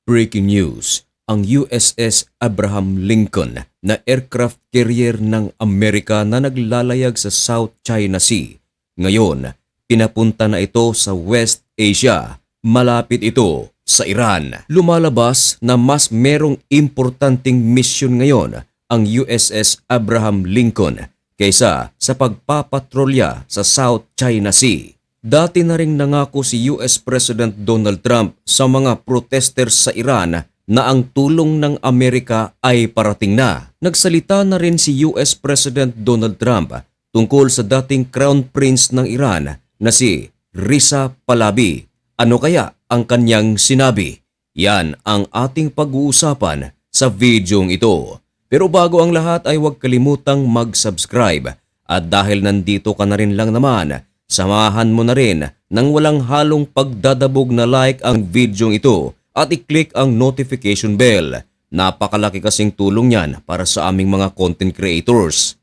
Breaking news, ang USS Abraham Lincoln na aircraft carrier ng Amerika na naglalayag sa South China Sea. Ngayon, pinapunta na ito sa West Asia. Malapit ito sa Iran. Lumalabas na mas merong importanteng misyon ngayon ang USS Abraham Lincoln kaysa sa pagpapatrolya sa South China Sea. Dati na ring nangako si US President Donald Trump sa mga protesters sa Iran na ang tulong ng Amerika ay parating na. Nagsalita na rin si US President Donald Trump tungkol sa dating Crown Prince ng Iran na si Reza Pahlavi. Ano kaya ang kanyang sinabi? Yan ang ating pag-uusapan sa videong ito. Pero bago ang lahat ay huwag kalimutang mag-subscribe at dahil nandito ka na rin lang naman, samahan mo na rin ng walang halong pagdadabog na like ang videong ito at i-click ang notification bell. Napakalaki kasing tulong yan para sa aming mga content creators.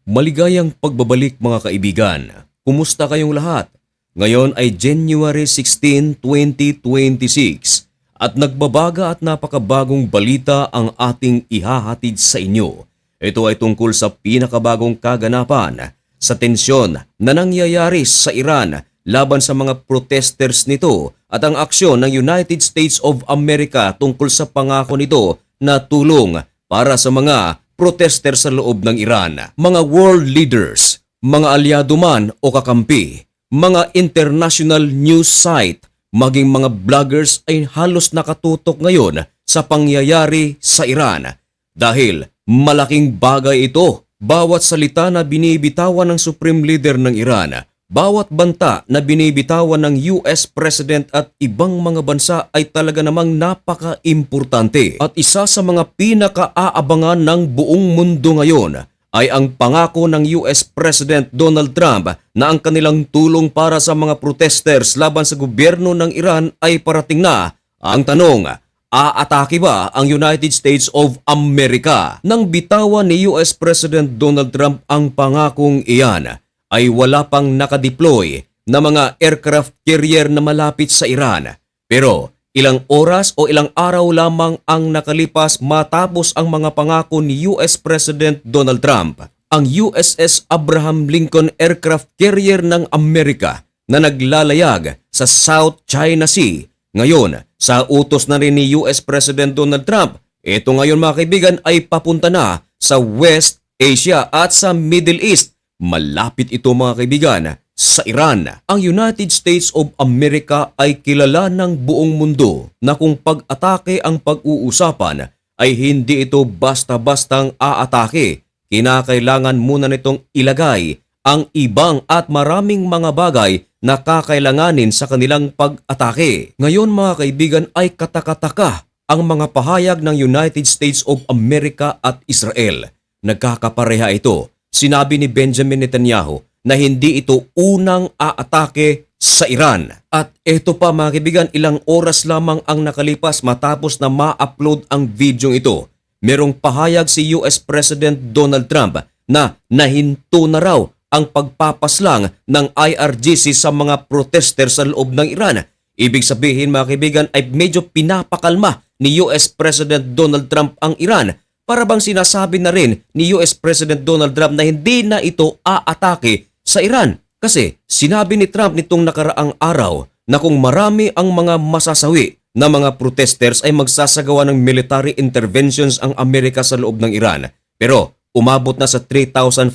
Maligayang pagbabalik mga kaibigan. Kumusta kayong lahat? Ngayon ay January 16, 2026 at nagbabaga at napakabagong balita ang ating ihahatid sa inyo. Ito ay tungkol sa pinakabagong kaganapan sa tensyon na nangyayari sa Iran laban sa mga protesters nito at ang aksyon ng United States of America tungkol sa pangako nito na tulong para sa mga protester sa loob ng Iran. Mga world leaders, mga alyado man o kakampi, mga international news site, maging mga vloggers ay halos nakatutok ngayon sa pangyayari sa Iran. Dahil malaking bagay ito, bawat salita na binibitawan ng Supreme Leader ng Iran, bawat banta na binibitawan ng US President at ibang mga bansa ay talaga namang napaka-importante. At isa sa mga pinaka-aabangan ng buong mundo ngayon ay ang pangako ng US President Donald Trump na ang kanilang tulong para sa mga protesters laban sa gobyerno ng Iran ay parating na. Ang tanong, aatake ba ang United States of America? Nang bitawan ni US President Donald Trump ang pangakong iyan, ay wala pang nakadeploy na mga aircraft carrier na malapit sa Iran. Pero ilang oras o ilang araw lamang ang nakalipas matapos ang mga pangako ni US President Donald Trump. Ang USS Abraham Lincoln aircraft carrier ng Amerika na naglalayag sa South China Sea. Ngayon, sa utos na rin ni US President Donald Trump, ito ngayon mga kaibigan ay papunta na sa West Asia at sa Middle East. Malapit ito mga kaibigan sa Iran. Ang United States of America ay kilala ng buong mundo na kung pag-atake ang pag-uusapan ay hindi ito basta-bastang aatake. Kinakailangan muna nitong ilagay ang ibang at maraming mga bagay na kakailanganin sa kanilang pag-atake. Ngayon mga kaibigan ay katakataka ang mga pahayag ng United States of America at Israel. Nagkakapareha ito. Sinabi ni Benjamin Netanyahu na hindi ito unang aatake sa Iran. At ito pa mga kaibigan, ilang oras lamang ang nakalipas matapos na ma-upload ang video ito. Merong pahayag si US President Donald Trump na nahinto na raw ang pagpapaslang ng IRGC sa mga protester sa loob ng Iran. Ibig sabihin mga kaibigan ay medyo pinapakalma ni US President Donald Trump ang Iran. Para bang sinasabi na rin ni US President Donald Trump na hindi na ito aatake sa Iran. Kasi sinabi ni Trump nitong nakaraang araw na kung marami ang mga masasawi na mga protesters ay magsasagawa ng military interventions ang Amerika sa loob ng Iran. Pero umabot na sa 3,500.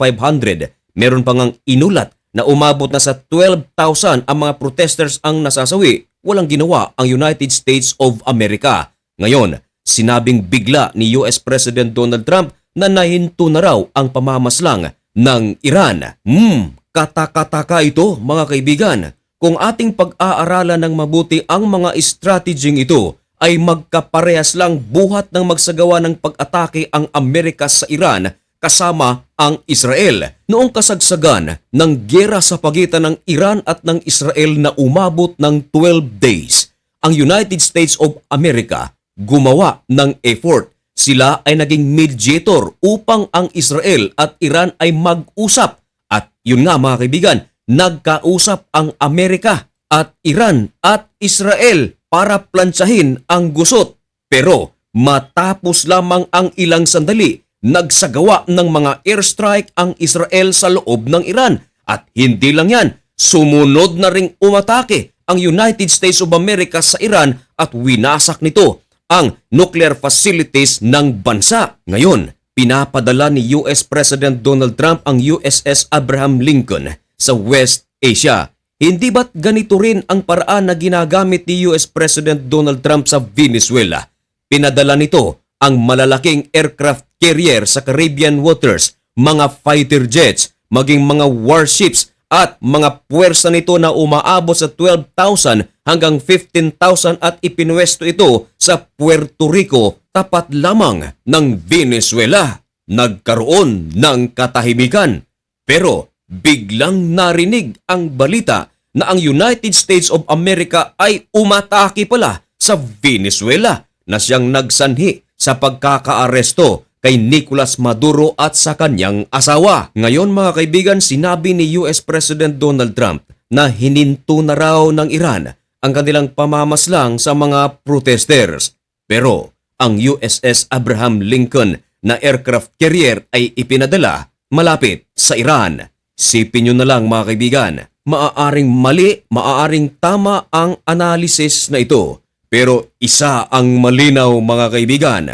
Meron pa ngang inulat na umabot na sa 12,000 ang mga protesters ang nasasawi. Walang ginawa ang United States of America. Ngayon, sinabing bigla ni US President Donald Trump na nahinto na raw ang pamamaslang ng Iran. Katakataka ito mga kaibigan. Kung ating pag-aaralan ng mabuti ang mga strategying ito ay magkaparehas lang buhat ng magsagawa ng pag-atake ang Amerika sa Iran kasama ang Israel. Noong kasagsagan ng giyera sa pagitan ng Iran at ng Israel na umabot ng 12 days, ang United States of America gumawa ng effort. Sila ay naging mediator upang ang Israel at Iran ay mag-usap. At yun nga mga kaibigan, nagkausap ang Amerika at Iran at Israel para plantsahin ang gusot. Pero matapos lamang ang ilang sandali, nagsagawa ng mga airstrike ang Israel sa loob ng Iran. At hindi lang yan, sumunod na ring umatake ang United States of America sa Iran at winasak nito ang nuclear facilities ng bansa. Ngayon, pinapadala ni US President Donald Trump ang USS Abraham Lincoln sa West Asia. Hindi ba't ganito rin ang paraan na ginagamit ni US President Donald Trump sa Venezuela? Pinadala nito ang malalaking aircraft carrier sa Caribbean waters, mga fighter jets, maging mga warships at mga puwersa nito na umaabot sa 12,000 hanggang 15,000 at ipinwesto ito sa Puerto Rico, tapat lamang ng Venezuela. Nagkaroon ng katahimikan. Pero biglang narinig ang balita na ang United States of America ay umatake pala sa Venezuela na siyang nagsanhi sa pagkakaaresto kay Nicolas Maduro at sa kanyang asawa. Ngayon mga kaibigan, sinabi ni US President Donald Trump na hininto na raw ng Iran ang kanilang pamamaslang sa mga protesters. Pero ang USS Abraham Lincoln na aircraft carrier ay ipinadala malapit sa Iran. Sipin nyo na lang mga kaibigan, maaaring mali, maaaring tama ang analysis na ito. Pero isa ang malinaw mga kaibigan,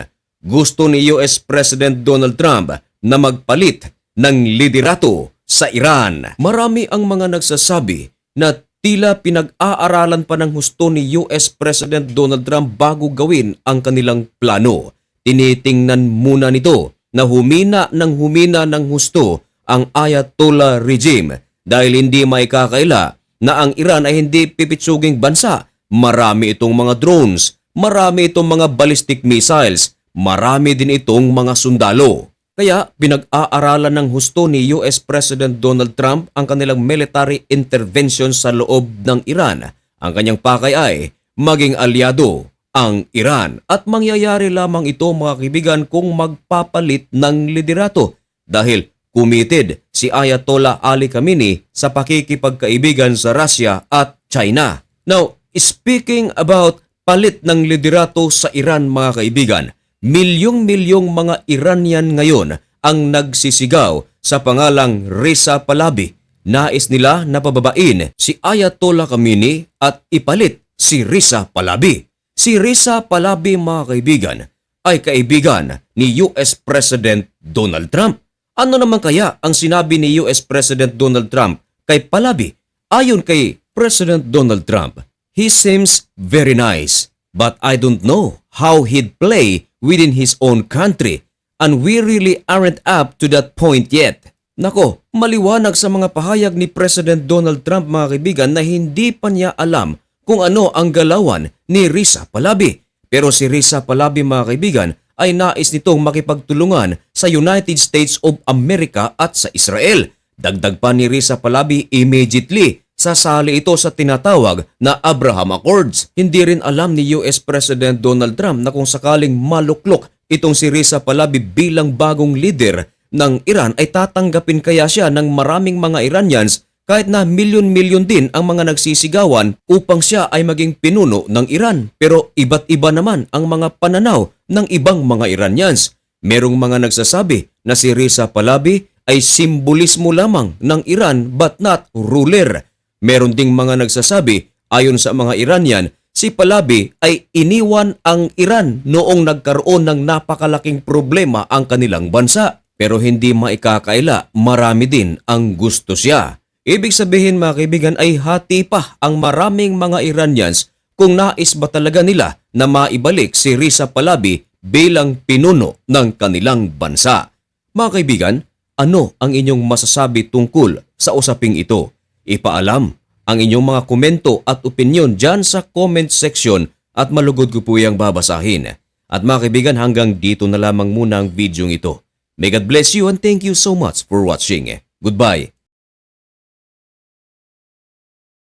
gusto ni US President Donald Trump na magpalit ng liderato sa Iran. Marami ang mga nagsasabi na tila pinag-aaralan pa ng husto ni US President Donald Trump bago gawin ang kanilang plano. Tinitingnan muna nito na humina ng husto ang Ayatollah regime dahil hindi may kakaila na ang Iran ay hindi pipitsuging bansa. Marami itong mga drones, marami itong mga ballistic missiles, marami din itong mga sundalo. Kaya pinag-aaralan ng husto ni US President Donald Trump ang kanilang military intervention sa loob ng Iran. Ang kanyang pakay ay maging aliado ang Iran at mangyayari lamang ito mga kaibigan kung magpapalit ng liderato dahil committed si Ayatollah Ali Khamenei sa pakikipagkaibigan sa Russia at China. Now, speaking about palit ng liderato sa Iran mga kaibigan, milyong-milyong mga Iranian ngayon ang nagsisigaw sa pangalang Reza Pahlavi. Nais nila na pababain si Ayatollah Khamenei at ipalit si Reza Pahlavi. Si Reza Pahlavi mga kaibigan ay kaibigan ni US President Donald Trump. Ano naman kaya ang sinabi ni US President Donald Trump kay Pahlavi? Ayon kay President Donald Trump, he seems very nice, but I don't know how he'd play within his own country, and we really aren't up to that point yet. Nako, maliwanag sa mga pahayag ni President Donald Trump mga kaibigan na hindi pa niya alam kung ano ang galawan ni Reza Pahlavi. Pero si Reza Pahlavi mga kaibigan ay nais nitong makipagtulungan sa United States of America at sa Israel. Dagdag pa ni Reza Pahlavi, immediately sasali ito sa tinatawag na Abraham Accords. Hindi rin alam ni US President Donald Trump na kung sakaling maluklok itong si Reza Pahlavi bilang bagong leader ng Iran ay tatanggapin kaya siya ng maraming mga Iranians kahit na milyon-milyon din ang mga nagsisigawan upang siya ay maging pinuno ng Iran. Pero iba't iba naman ang mga pananaw ng ibang mga Iranians. Merong mga nagsasabi na si Reza Pahlavi ay simbolismo lamang ng Iran but not ruler. Meron ding mga nagsasabi, ayon sa mga Iranian, si Pahlavi ay iniwan ang Iran noong nagkaroon ng napakalaking problema ang kanilang bansa. Pero hindi maikakaila, marami din ang gusto siya. Ibig sabihin mga kaibigan ay hati pa ang maraming mga Iranians kung nais ba talaga nila na maibalik si Reza Pahlavi bilang pinuno ng kanilang bansa. Mga kaibigan, ano ang inyong masasabi tungkol sa usaping ito? Ipaalam ang inyong mga komento at opinyon dyan sa comment section at malugod ko po yung babasahin. At mga kaibigan, hanggang dito na lamang muna ang video ito. May God bless you and thank you so much for watching. Goodbye.